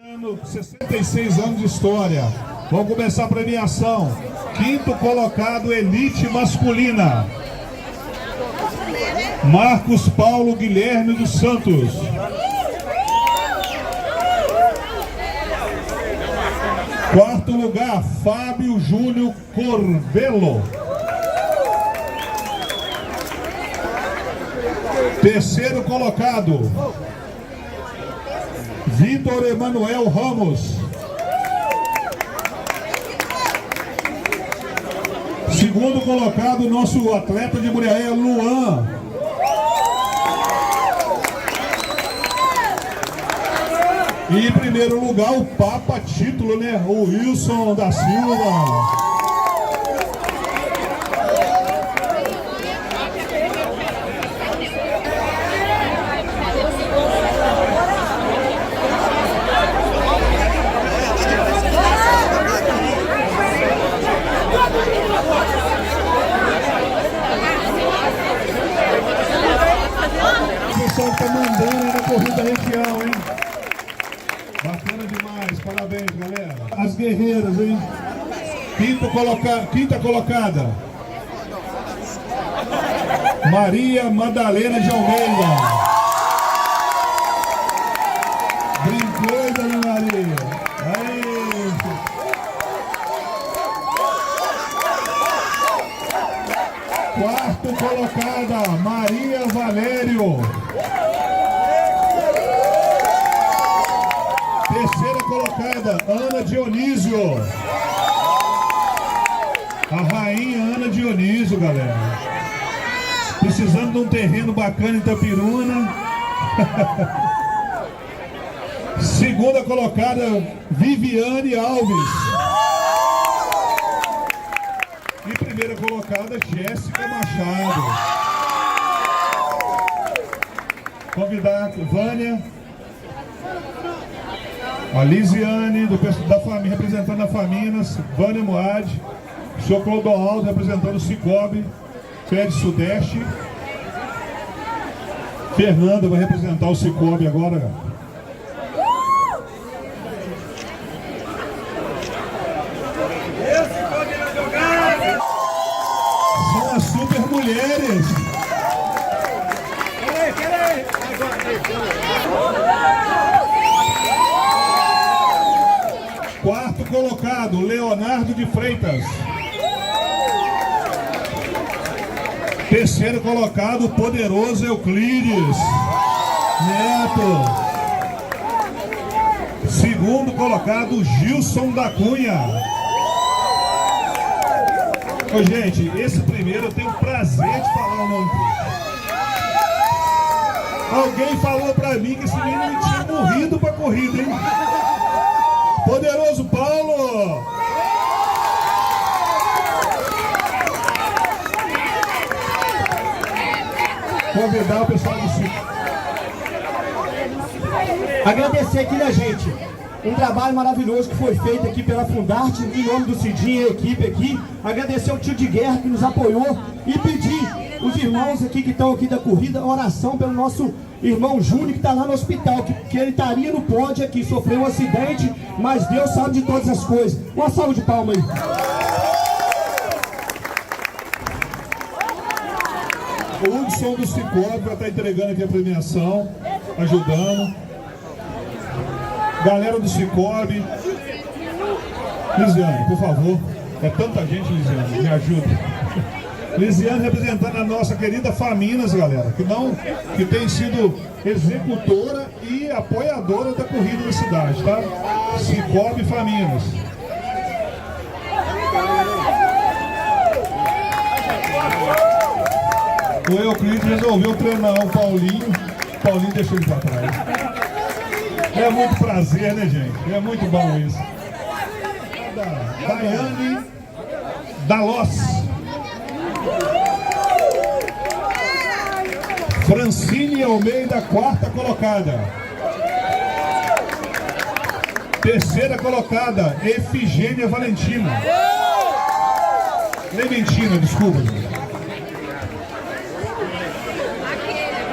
66 anos de história. Vamos começar a premiação. Quinto colocado, elite masculina, Marcos Paulo Guilherme dos Santos. Quarto lugar, Fábio Júnior Corvelo. Terceiro colocado, Vitor Emanuel Ramos. Segundo colocado, nosso atleta de Muriaé, Luan. E em primeiro lugar, o Papa Título, né? O Wilson da Silva. Tá mandando aí na corrida região, hein? Bacana demais, parabéns, galera. As guerreiras, hein? Quinta colocada, Maria Madalena de Almeida. Brincou, dona Maria. Aí. Quarto colocada, Maria Valério. Terceira colocada, Ana Dionísio. A rainha Ana Dionísio, galera. Precisando de um terreno bacana em Itapiruna. Segunda colocada, Viviane Alves. E primeira colocada, Jéssica Machado. Convidar Vânia, a Lisiane, da família, representando a Faminas, Vânia Moad, o senhor Clodoaldo, representando o Cicobi, Fed Sudeste. Fernanda vai representar o Cicobi agora. São as super mulheres. Quarto colocado, Leonardo de Freitas. Terceiro colocado, Poderoso Euclides Neto. Segundo colocado, Gilson da Cunha. Ô, gente, esse primeiro eu tenho o prazer de falar o nome dele. Alguém falou pra mim que esse menino tinha morrido pra corrida, hein? Poderoso Paulo! Convidar o pessoal do circo. Agradecer aqui, né, gente? Um trabalho maravilhoso que foi feito aqui pela Fundarte, em nome do Cidinho e a equipe aqui. Agradecer ao tio de guerra que nos apoiou e pedir os irmãos aqui que estão aqui da corrida, oração pelo nosso irmão Júnior que está lá no hospital, que ele estaria no pódio aqui, sofreu um acidente, mas Deus sabe de todas as coisas. Uma salva de palmas aí. O Hudson do Cicobi vai estar entregando aqui a premiação, ajudando. Galera do Cicobi. Lisiane, por favor. É tanta gente, Lisiane, me ajuda. Lisiane representando a nossa querida Faminas, galera, que tem sido executora e apoiadora da corrida da cidade, tá? Cicobi Faminas. O Euclides resolveu treinar o Paulinho. O Paulinho deixou ele pra trás. É muito prazer, né, gente? É muito bom isso. Daiane Dalós. Francine Almeida, quarta colocada. Terceira colocada, Efigênia Valentina. Clementina, desculpa.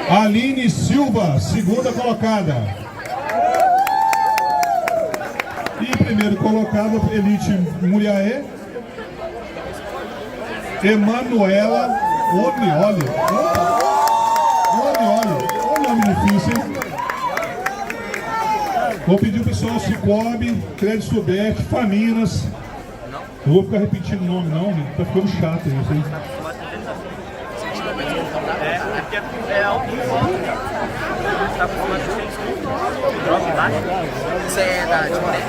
Aline Silva, segunda colocada. E primeiro colocado, Elite Muriaé, Emanuela Olioli. Olha o nome difícil, hein? Vou pedir o pessoal Cicobi, Crédito Sudeste, Faminas. Não vou ficar repetindo o nome não, gente. Tá ficando chato isso, hein? Isso é da Timoré.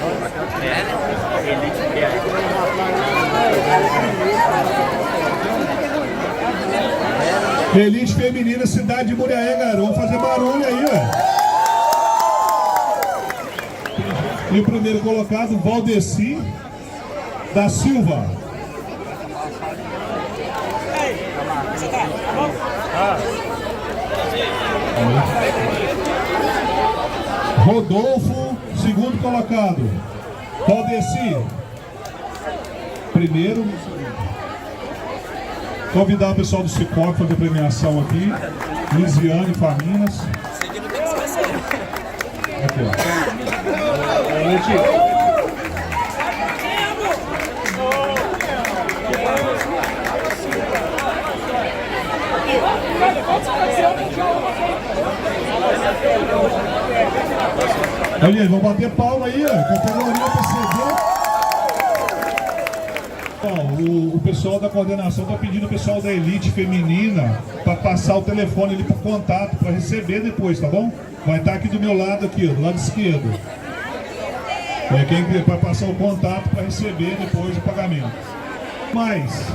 Elite Feminina, cidade de Muriaé, garoto. Vamos fazer barulho aí, ué. E o primeiro colocado, Valdeci da Silva. Rodolfo, segundo colocado. Valdeci, primeiro. Convidar o pessoal do Cicobi para fazer a premiação aqui. Lisiane Faminas. Aqui, ó. Olha aí, vamos bater palma aí, ó. Categoria PCD. O pessoal da coordenação está pedindo o pessoal da Elite Feminina para passar o telefone ali para contato, para receber depois, tá bom? Vai estar aqui do meu lado, aqui, ó, do lado esquerdo. Quem para passar o contato para receber depois o pagamento. Mais,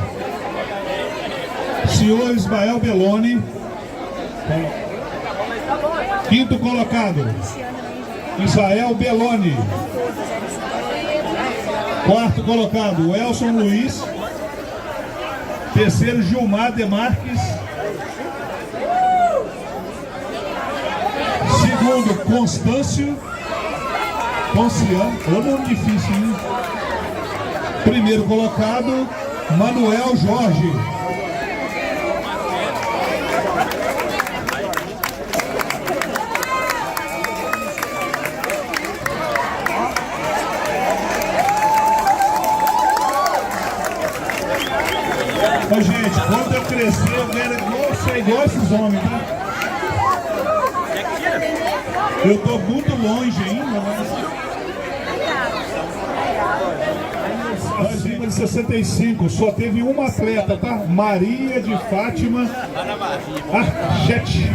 senhor Ismael Belloni, quinto colocado, Israel Belloni. Quarto colocado, Elson Luiz. Terceiro, Gilmar Demarques. Segundo, Constâncio Conciano. Ô nome difícil, hein? Primeiro colocado, Manuel Jorge. Ô, gente, quando eu crescer, eu quero ser igual esses homens, né? Eu tô muito longe ainda, mas acima de 65, só teve uma atleta, tá? Maria de Fátima Archete.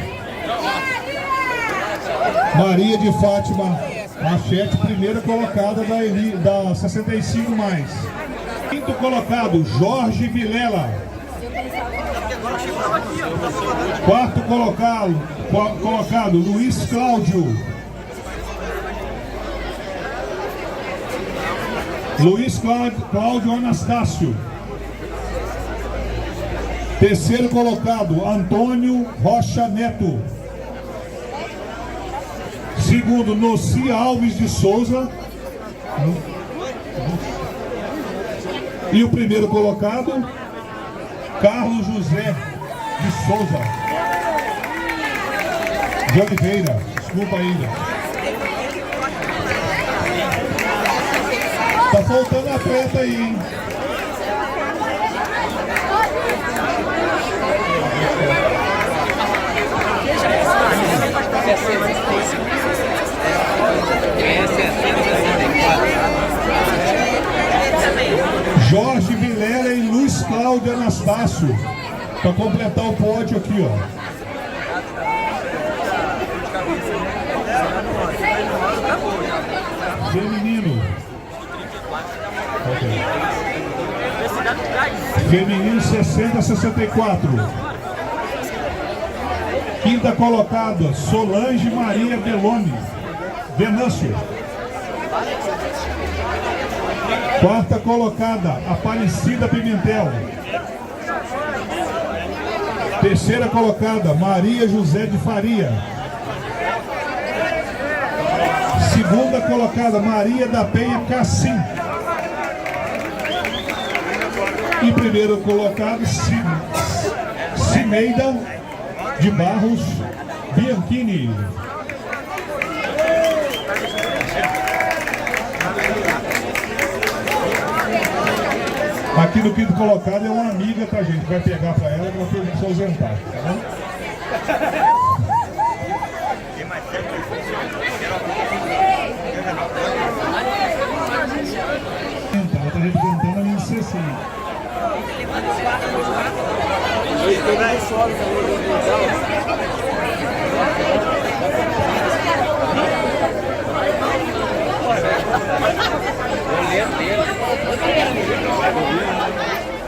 Maria de Fátima Archete, primeira colocada da 65 mais. Quinto colocado, Jorge Vilela. Quarto colocado, Luiz Cláudio. Luiz Cláudio Anastácio. Terceiro colocado, Antônio Rocha Neto. Segundo, Noci Alves de Souza. E o primeiro colocado, Carlos José de Souza de Oliveira. Desculpa ainda. Tá faltando atleta aí, hein? Jorge Vilela e Luiz Cláudio Anastácio, para completar o pódio aqui, ó. Feminino. Okay. Feminino 60-64. Quinta colocada, Solange Maria Belloni, Venâncio. Quarta colocada, Aparecida Pimentel. Terceira colocada, Maria José de Faria. Segunda colocada, Maria da Penha Cassim. E primeiro colocado, Cineida de Barros Bianchini. Aqui no quinto colocado é uma amiga, tá, gente? Vai pegar pra ela pra ela se ausentar, tá bom? Ela tá representando a minha Cecília.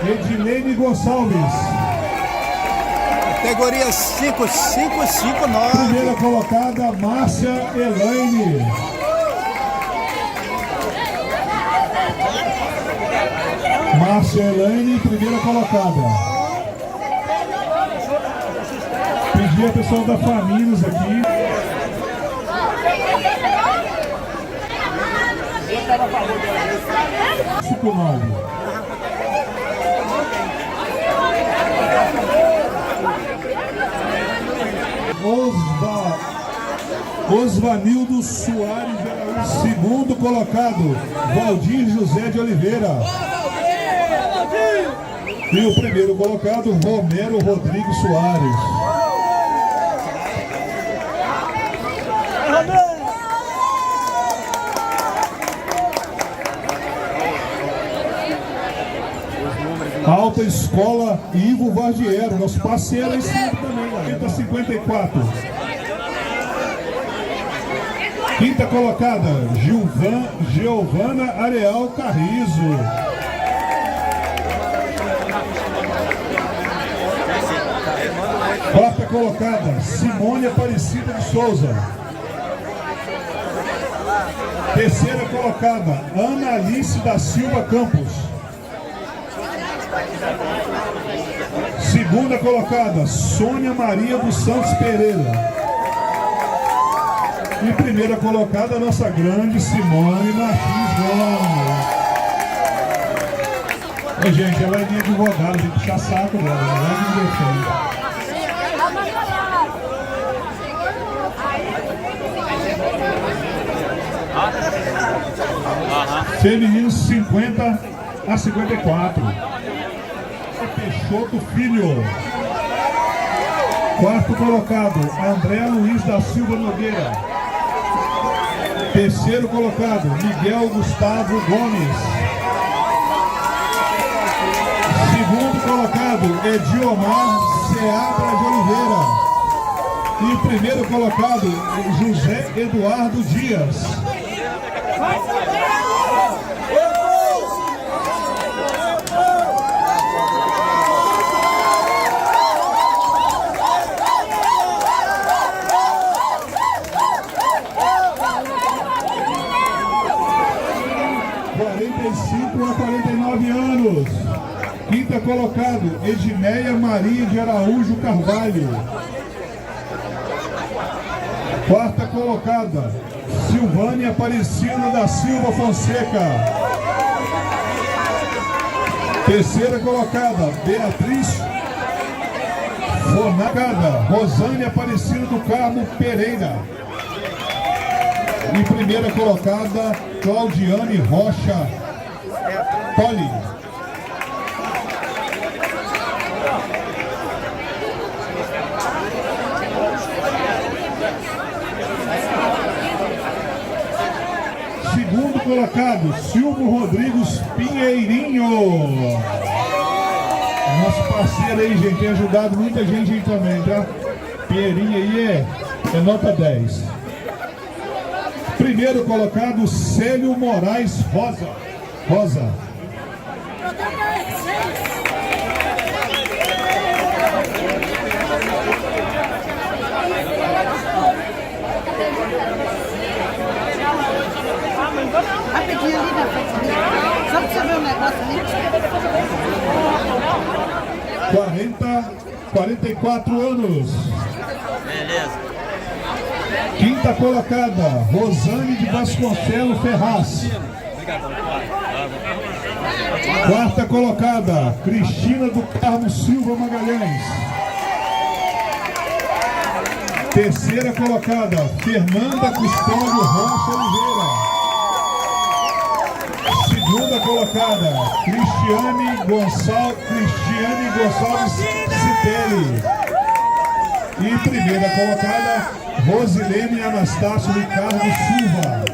Edilene Gonçalves. Categoria 5-5-5-9. Primeira colocada, Márcia Elaine. Márcia Elaine, primeira colocada. Pedi a pessoa da Faminas aqui. Cinco nove. Osvanildo Soares, segundo colocado, Valdir José de Oliveira. E o primeiro colocado, Romero Rodrigues Soares. Alta Escola Ivo Vardiero, nosso parceiro aí também, quinta 54. Quinta colocada, Giovana Areal Carrizo. Quarta colocada, Simone Aparecida de Souza. Terceira colocada, Ana Alice da Silva Campos. Segunda colocada, Sônia Maria dos Santos Pereira. E primeira colocada, a nossa grande Simone Martins Gomes. Ô, gente, ela é minha advogada, tem que puxar saco dela, ela me defende. Feminino 50 a 54. Peixoto Filho. Quarto colocado, André Luiz da Silva Nogueira. Terceiro colocado, Miguel Gustavo Gomes. Segundo colocado, Ediomar Seabra de Oliveira. E primeiro colocado, José Eduardo Dias. A 49 anos. Quinta colocado, Edneia Maria de Araújo Carvalho. Quarta colocada, Silvânia Aparecida da Silva Fonseca. Terceira colocada, Beatriz Fonagada, Rosânia Aparecida do Carmo Pereira. E primeira colocada, Claudiane Rocha Poli. Segundo colocado, Silvio Rodrigues Pinheirinho. Nosso parceiro aí, gente, tem ajudado muita gente aí também, tá? Pinheirinho aí é nota 10. Primeiro colocado, Célio Moraes Rosa. Rapidinho ali na frente. Só pra você ver o negócio ali. 44 anos. Beleza. Quinta colocada, Rosane de Vasconcelos Ferraz. Quarta colocada, Cristina do Carmo Silva Magalhães. Terceira colocada, Fernanda Custódio Rocha Oliveira. Segunda colocada, Cristiane Gonçalves Citelli. E primeira colocada, Rosilene Anastácio Ricardo Silva.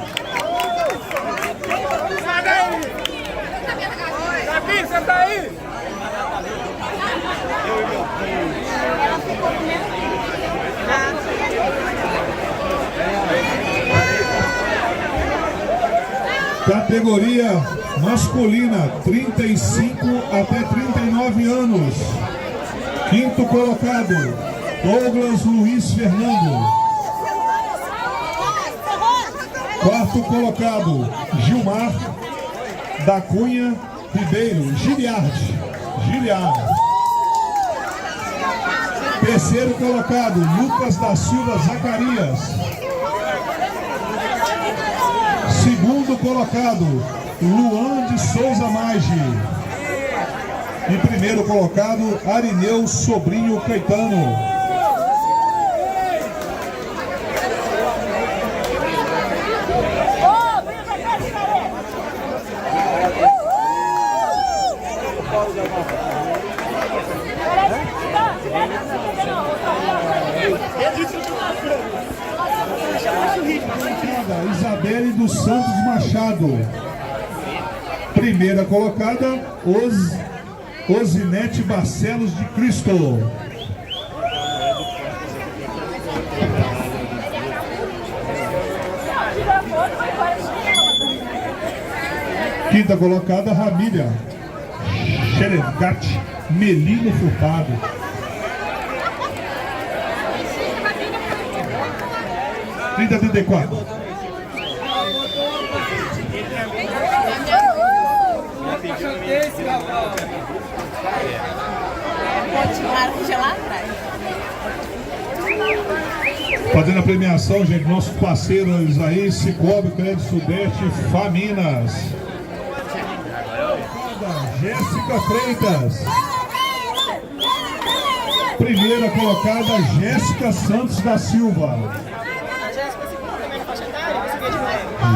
Você tá aí? Categoria masculina, 35 até 39 anos. Quinto colocado, Douglas Luiz Fernando. Quarto colocado, Gilmar da Cunha Ribeiro, Giliard. Terceiro colocado, Lucas da Silva Zacarias. Segundo colocado, Luan de Souza Maggi. E primeiro colocado, Arineu Sobrinho Caetano. Isabelle dos Santos Machado. Primeira colocada, Osinete Barcelos de Cristo. Quinta colocada, Ramília Xeregat Melino Furtado. 30-34. Fazendo a premiação, gente, nossos parceiros aí, Cicobi, Crédito Sudeste, Faminas. Jéssica Freitas. Primeira colocada, Jéssica Santos da Silva.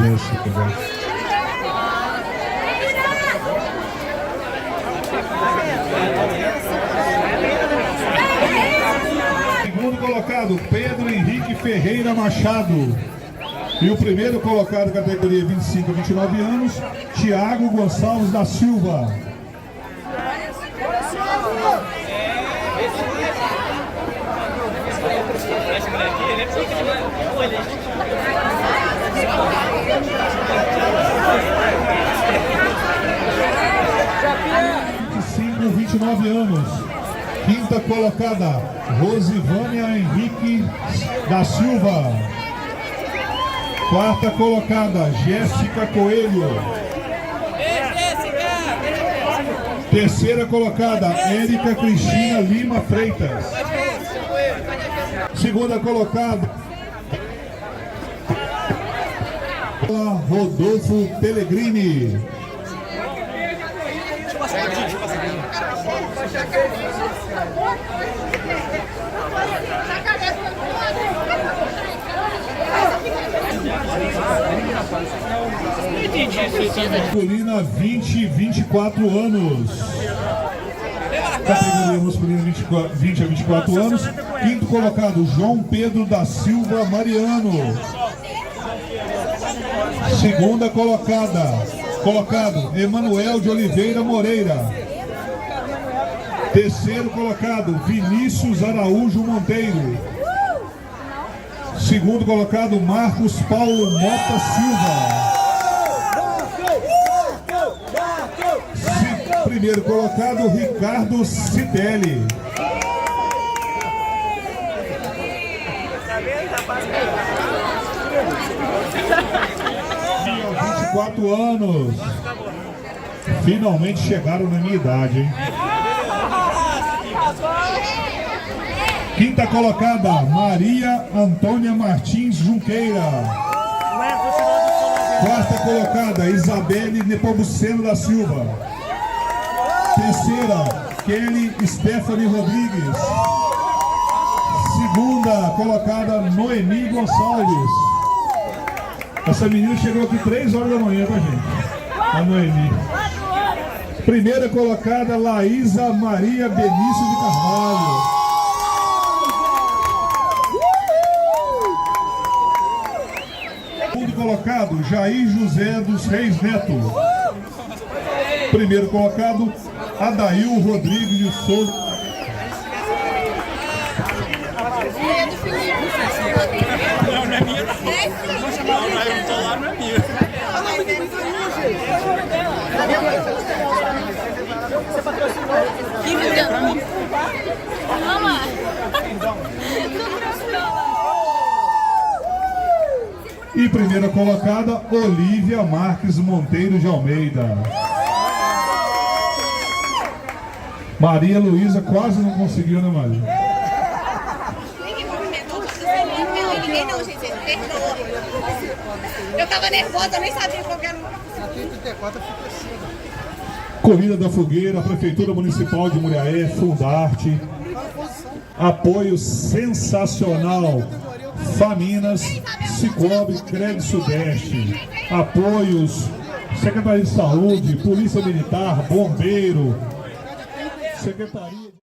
Jéssica. Segundo colocado, Pedro Henrique Ferreira Machado. E o primeiro colocado, categoria 25 a 29 anos, Tiago Gonçalves da Silva. Com 29 anos. Quinta colocada, Rosivânia Henrique da Silva. Quarta colocada, Jéssica Coelho. Terceira colocada, Érica Cristina Lima Freitas. Segunda colocada, Rodolfo Pellegrini. Masculina 20 e 24 anos. Categoria masculina 20 a 24 anos. Quinto colocado, João Pedro da Silva Mariano. Segunda colocado, Emanuel de Oliveira Moreira. Terceiro colocado, Vinícius Araújo Monteiro. Segundo colocado, Marcos Paulo Mota Silva. Primeiro colocado, Ricardo Citelli. 24 anos. Finalmente chegaram na minha idade, hein? Quinta colocada, Maria Antônia Martins Junqueira. Quarta colocada, Isabelle Nepomuceno da Silva. Terceira, Kelly Stephanie Rodrigues. Segunda colocada, Noemi Gonçalves. Essa menina chegou aqui 3 horas da manhã com a gente. A Noemi. Primeira colocada, Laísa Maria Benício de Carvalho. Segundo colocado, Jair José dos Reis Neto. Primeiro colocado, Adail Rodrigues de Souza. Não, não é minha, não. Não, eu tô lá, não é minha. Você patrocinou? Que me deu pra mim. Vamos lá. E primeira colocada, Olívia Marques Monteiro de Almeida. Maria Luísa quase não conseguiu, né, Maria? Ninguém não, gente, ele terminou. Eu tava nervosa, eu nem sabia qual era o número. Corrida da Fogueira, Prefeitura Municipal de Muriaé, Fundarte. Apoio sensacional. Faminas, Cicobi, Crédito Sudeste. Apoios, Secretaria de Saúde, Polícia Militar, Bombeiro, Secretaria de...